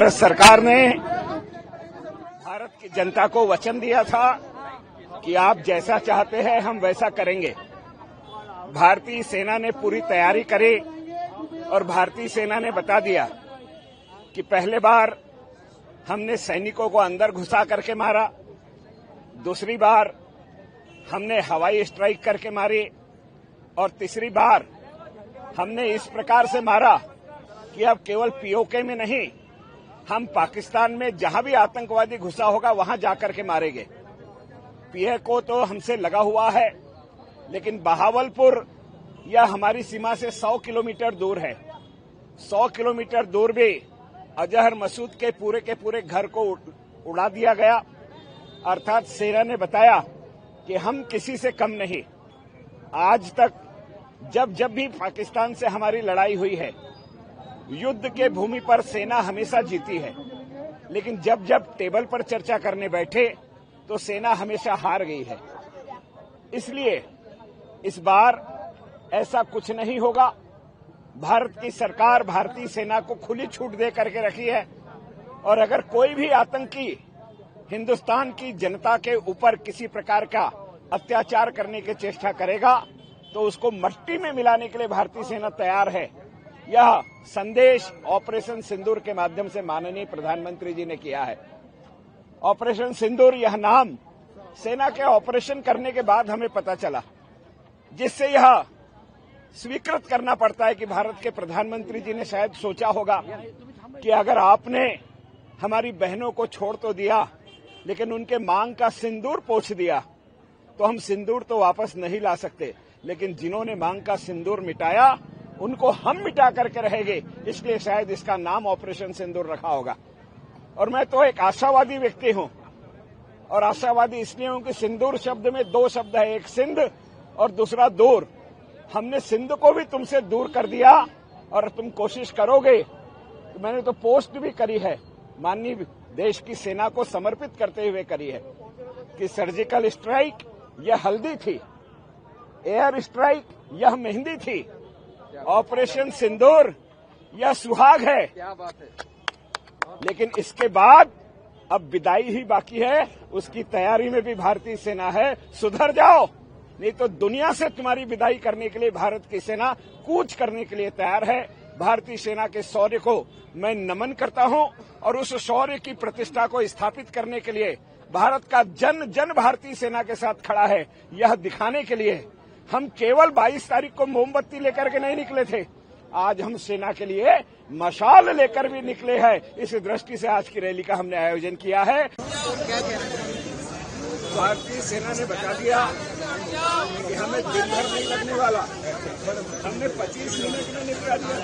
भारत सरकार ने भारत की जनता को वचन दिया था कि आप जैसा चाहते हैं हम वैसा करेंगे। भारतीय सेना ने पूरी तैयारी करी और भारतीय सेना ने बता दिया कि पहले बार हमने सैनिकों को अंदर घुसा करके मारा, दूसरी बार हमने हवाई स्ट्राइक करके मारी और तीसरी बार हमने इस प्रकार से मारा कि अब केवल पीओके में नहीं, हम पाकिस्तान में जहां भी आतंकवादी घुसा होगा वहां जाकर के मारेंगे। पीओके तो हमसे लगा हुआ है, लेकिन बहावलपुर यह हमारी सीमा से 100 किलोमीटर दूर है। 100 किलोमीटर दूर भी अजहर मसूद के पूरे घर को उड़ा दिया गया। अर्थात सेना ने बताया कि हम किसी से कम नहीं। आज तक जब भी पाकिस्तान से हमारी लड़ाई हुई है, युद्ध के भूमि पर सेना हमेशा जीती है, लेकिन जब टेबल पर चर्चा करने बैठे तो सेना हमेशा हार गई है। इसलिए इस बार ऐसा कुछ नहीं होगा। भारत की सरकार भारतीय सेना को खुली छूट दे करके रखी है और अगर कोई भी आतंकी हिंदुस्तान की जनता के ऊपर किसी प्रकार का अत्याचार करने की चेष्टा करेगा तो उसको मट्टी में मिलाने के लिए भारतीय सेना तैयार है। यह संदेश ऑपरेशन सिंदूर के माध्यम से माननीय प्रधानमंत्री जी ने किया है। ऑपरेशन सिंदूर यह नाम सेना के ऑपरेशन करने के बाद हमें पता चला, जिससे यह स्वीकृत करना पड़ता है कि भारत के प्रधानमंत्री जी ने शायद सोचा होगा कि अगर आपने हमारी बहनों को छोड़ तो दिया, लेकिन उनके मांग का सिंदूर पोंछ दिया, तो हम सिंदूर तो वापस नहीं ला सकते, लेकिन जिन्होंने मांग का सिंदूर मिटाया उनको हम मिटा करके रहेंगे। इसलिए शायद इसका नाम ऑपरेशन सिंदूर रखा होगा। और मैं तो एक आशावादी व्यक्ति हूं, और आशावादी इसलिए हूं कि सिंदूर शब्द में 2 शब्द है, एक सिंध और दूसरा दूर। हमने सिंध को भी तुमसे दूर कर दिया और तुम कोशिश करोगे। तो मैंने तो पोस्ट भी करी है, माननीय देश की सेना को समर्पित करते हुए करी है कि सर्जिकल स्ट्राइक यह हल्दी थी, एयर स्ट्राइक यह मेहंदी थी, ऑपरेशन सिंदूर यह सुहाग है। क्या बात है। लेकिन इसके बाद अब विदाई ही बाकी है, उसकी तैयारी में भी भारतीय सेना है। सुधर जाओ, नहीं तो दुनिया से तुम्हारी विदाई करने के लिए भारत की सेना कूच करने के लिए तैयार है। भारतीय सेना के शौर्य को मैं नमन करता हूं और उस शौर्य की प्रतिष्ठा को स्थापित करने के लिए भारत का जन भारतीय सेना के साथ खड़ा है। यह दिखाने के लिए हम केवल 22 तारीख को मोमबत्ती लेकर के नहीं निकले थे, आज हम सेना के लिए मशाल लेकर भी निकले हैं। इस दृष्टि से आज की रैली का हमने आयोजन किया है। भारतीय सेना ने बता दिया कि हमें दिन भर नहीं लगने वाला, हमने 25 मिनट में निपटा दिया।